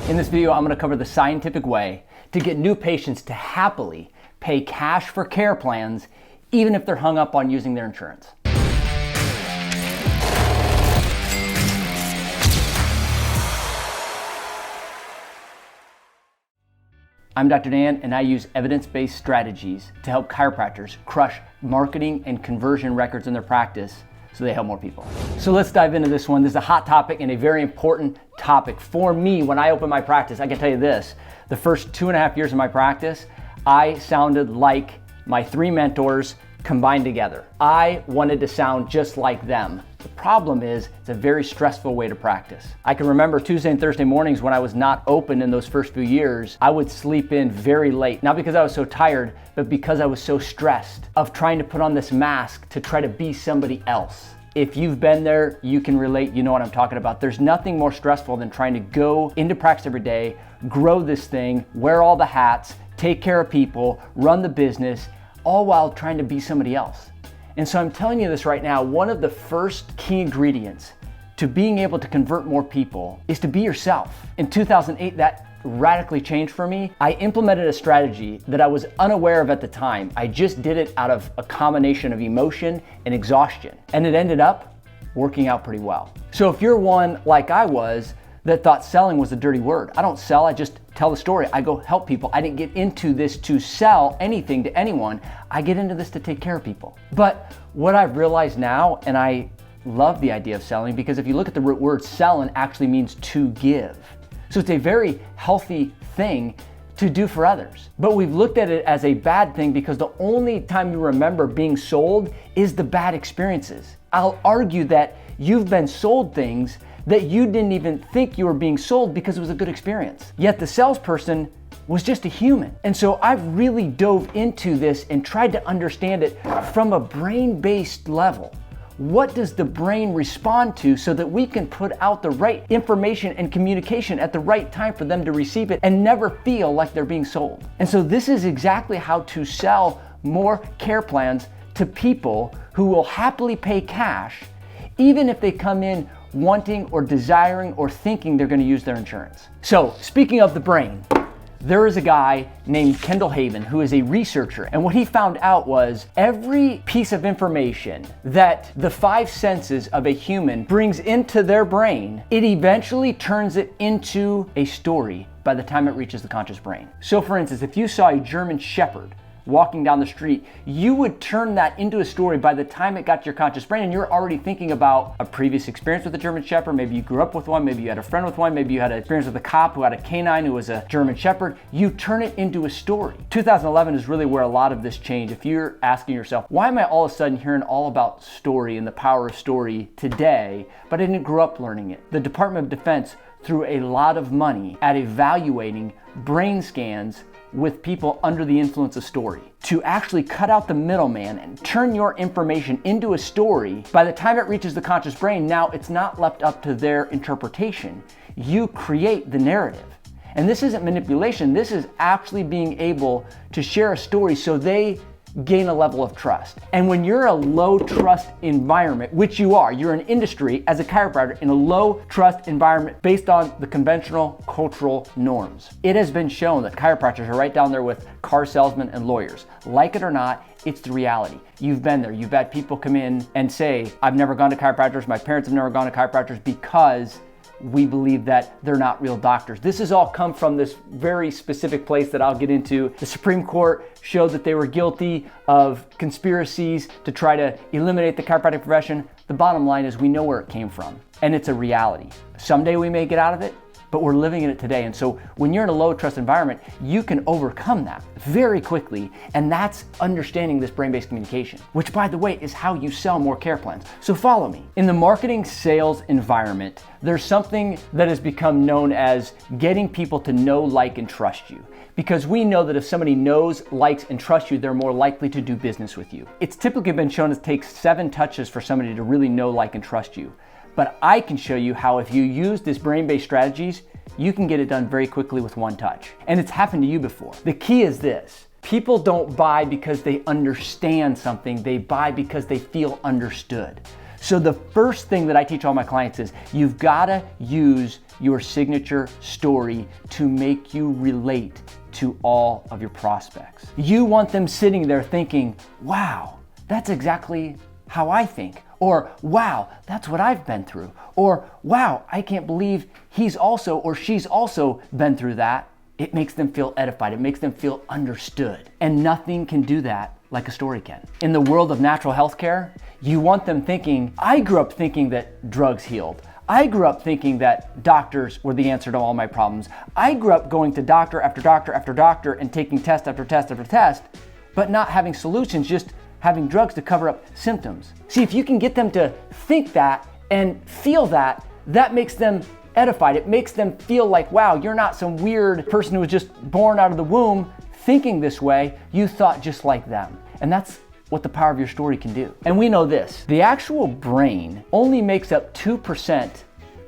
In this video, I'm going to cover the scientific way to get new patients to happily pay cash for care plans, even if they're hung up on using their insurance. I'm Dr. Dan, and I use evidence-based strategies to help chiropractors crush marketing and conversion records in their practice so they help more people. So let's dive into this one. This is a hot topic and a very important topic for me. When I opened my practice, I can tell you this, the first 2.5 years of my practice, I sounded like my 3 mentors combined together. I wanted to sound just like them. The problem is, it's a very stressful way to practice. I can remember Tuesday and Thursday mornings when I was not open in those first few years, I would sleep in very late. Not because I was so tired, but because I was so stressed of trying to put on this mask to try to be somebody else. If you've been there, you can relate, you know what I'm talking about. There's nothing more stressful than trying to go into practice every day, grow this thing, wear all the hats, take care of people, run the business, all while trying to be somebody else. And so I'm telling you this right now, one of the first key ingredients to being able to convert more people is to be yourself. In 2008, that radically changed for me. I implemented a strategy that I was unaware of at the time. I just did it out of a combination of emotion and exhaustion, and it ended up working out pretty well. So if you're one like I was that thought selling was a dirty word, I don't sell, I just tell the story. I go help people. I didn't get into this to sell anything to anyone. I get into this to take care of people. But what I've realized now, and I love the idea of selling, because if you look at the root word, selling actually means to give. So it's a very healthy thing to do for others. But we've looked at it as a bad thing because the only time you remember being sold is the bad experiences. I'll argue that you've been sold things that you didn't even think you were being sold because it was a good experience. Yet the salesperson was just a human. And so I've really dove into this and tried to understand it from a brain-based level. What does the brain respond to so that we can put out the right information and communication at the right time for them to receive it and never feel like they're being sold? And so this is exactly how to sell more care plans to people who will happily pay cash, even if they come in wanting or desiring or thinking they're going to use their insurance. So speaking of the brain, there is a guy named Kendall Haven who is a researcher, and what he found out was every piece of information that the 5 senses of a human brings into their brain, it eventually turns it into a story by the time it reaches the conscious brain. So for instance, if you saw a German Shepherd walking down the street, you would turn that into a story by the time it got to your conscious brain, and you're already thinking about a previous experience with a German Shepherd. Maybe you grew up with one, maybe you had a friend with one, maybe you had an experience with a cop who had a canine who was a German Shepherd. You turn it into a story. 2011 is really where a lot of this changed. If you're asking yourself, why am I all of a sudden hearing all about story and the power of story today, but I didn't grow up learning it? The Department of Defense threw a lot of money at evaluating brain scans with people under the influence of story to actually cut out the middleman and turn your information into a story. By the time it reaches the conscious brain, now it's not left up to their interpretation. You create the narrative. And this isn't manipulation, this is actually being able to share a story so they gain a level of trust. And when you're a low trust environment, which you are, you're an industry as a chiropractor in a low trust environment based on the conventional cultural norms. It has been shown that chiropractors are right down there with car salesmen and lawyers. Like it or not, it's the reality. You've been there. You've had people come in and say, I've never gone to chiropractors, my parents have never gone to chiropractors because we believe that they're not real doctors. This has all come from this very specific place that I'll get into. The Supreme Court showed that they were guilty of conspiracies to try to eliminate the chiropractic profession. The bottom line is we know where it came from, and it's a reality. Someday we may get out of it, but we're living in it today. And so when you're in a low trust environment, you can overcome that very quickly. And that's understanding this brain-based communication, which by the way, is how you sell more care plans. So follow me. In the marketing sales environment, there's something that has become known as getting people to know, like, and trust you. Because we know that if somebody knows, likes, and trusts you, they're more likely to do business with you. It's typically been shown to take 7 touches for somebody to really know, like, and trust you. But I can show you how if you use this brain-based strategies, you can get it done very quickly with 1 touch. And it's happened to you before. The key is this. People don't buy because they understand something. They buy because they feel understood. So the first thing that I teach all my clients is you've gotta use your signature story to make you relate to all of your prospects. You want them sitting there thinking, wow, that's exactly how I think. Or, wow, that's what I've been through. Or, wow, I can't believe he's also or she's also been through that. It makes them feel edified. It makes them feel understood. And nothing can do that like a story can. In the world of natural health care, you want them thinking, I grew up thinking that drugs healed. I grew up thinking that doctors were the answer to all my problems. I grew up going to doctor after doctor after doctor and taking test after test after test, but not having solutions, just having drugs to cover up symptoms. See, if you can get them to think that and feel that, that makes them edified. It makes them feel like, wow, you're not some weird person who was just born out of the womb thinking this way. You thought just like them. And that's what the power of your story can do. And we know this, the actual brain only makes up 2%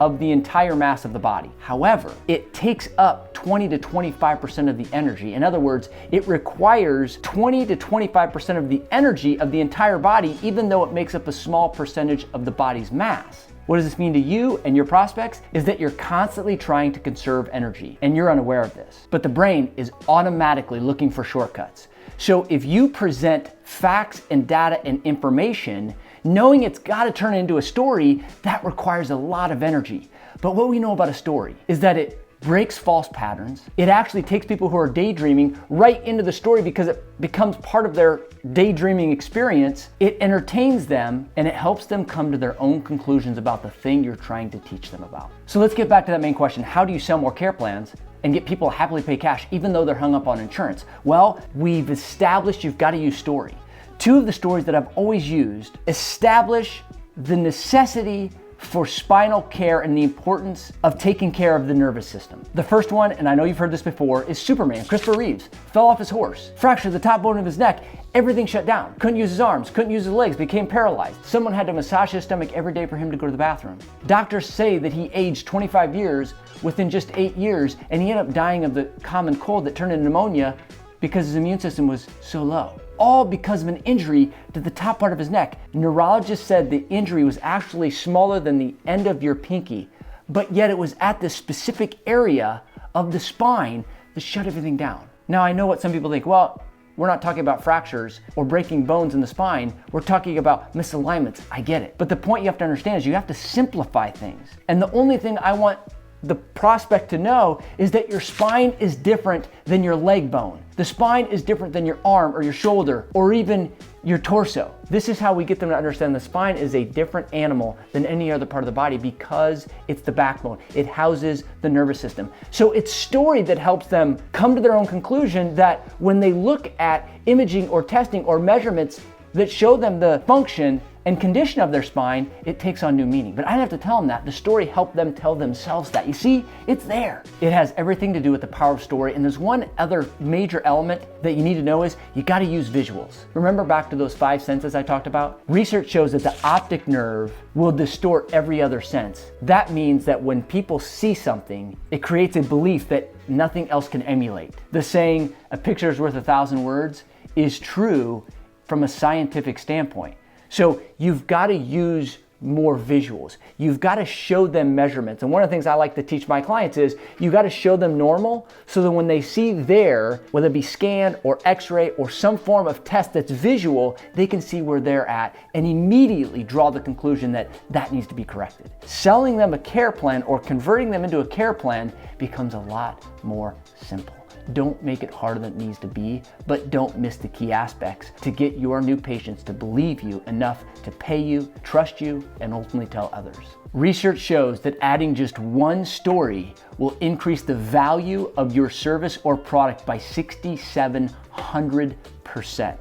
of the entire mass of the body. However, it takes up 20 to 25% of the energy. In other words, it requires 20 to 25% of the energy of the entire body, even though it makes up a small percentage of the body's mass. What does this mean to you and your prospects? Is that you're constantly trying to conserve energy, and you're unaware of this. But the brain is automatically looking for shortcuts. So if you present facts and data and information, knowing it's got to turn into a story, that requires a lot of energy. But what we know about a story is that it breaks false patterns. It actually takes people who are daydreaming right into the story because it becomes part of their daydreaming experience. It entertains them and it helps them come to their own conclusions about the thing you're trying to teach them about. So let's get back to that main question. How do you sell more care plans and get people to happily pay cash even though they're hung up on insurance? Well, we've established you've got to use story. Two of the stories that I've always used establish the necessity for spinal care and the importance of taking care of the nervous system. The first one, and I know you've heard this before, is Superman. Christopher Reeves fell off his horse, fractured the top bone of his neck, everything shut down. Couldn't use his arms, couldn't use his legs, became paralyzed. Someone had to massage his stomach every day for him to go to the bathroom. Doctors say that he aged 25 years within just 8 years, and he ended up dying of the common cold that turned into pneumonia because his immune system was so low. All because of an injury to the top part of his neck. Neurologists said the injury was actually smaller than the end of your pinky, but yet it was at the specific area of the spine that shut everything down. Now I know what some people think, well, we're not talking about fractures or breaking bones in the spine. We're talking about misalignments. I get it. But the point you have to understand is you have to simplify things. And the only thing I want the prospect to know is that your spine is different than your leg bone. The spine is different than your arm or your shoulder or even your torso. This is how we get them to understand the spine is a different animal than any other part of the body because it's the backbone. It houses the nervous system. So it's story that helps them come to their own conclusion that when they look at imaging or testing or measurements that show them the function and condition of their spine, it takes on new meaning. But I didn't have to tell them that. The story helped them tell themselves that. You see, it's there. It has everything to do with the power of story. And there's one other major element that you need to know is you got to use visuals. Remember back to those 5 senses I talked about? Research shows that the optic nerve will distort every other sense. That means that when people see something, it creates a belief that nothing else can emulate. The saying, a picture is worth 1,000 words, is true from a scientific standpoint. So you've got to use more visuals. You've got to show them measurements. And one of the things I like to teach my clients is you got to show them normal so that when they see there, whether it be scan or x-ray or some form of test that's visual, they can see where they're at and immediately draw the conclusion that that needs to be corrected. Selling them a care plan or converting them into a care plan becomes a lot more simple. Don't make it harder than it needs to be, but don't miss the key aspects to get your new patients to believe you enough to pay you, trust you, and ultimately tell others. Research shows that adding just one story will increase the value of your service or product by 6,700%.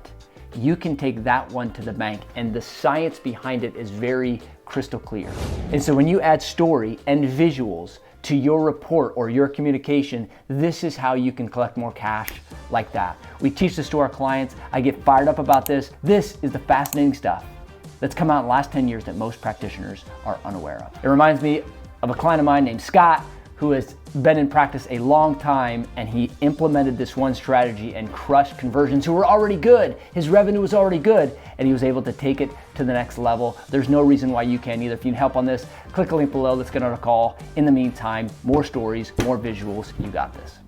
You can take that one to the bank, and the science behind it is very crystal clear. And so when you add story and visuals to your report or your communication, this is how you can collect more cash like that. We teach this to our clients. I get fired up about this. This is the fascinating stuff that's come out in the last 10 years that most practitioners are unaware of. It reminds me of a client of mine named Scott who has been in practice a long time, and he implemented this one strategy and crushed conversions who were already good. His revenue was already good, and he was able to take it to the next level. There's no reason why you can't either. If you need help on this, click the link below. Let's get on a call. In the meantime, more stories, more visuals. You got this.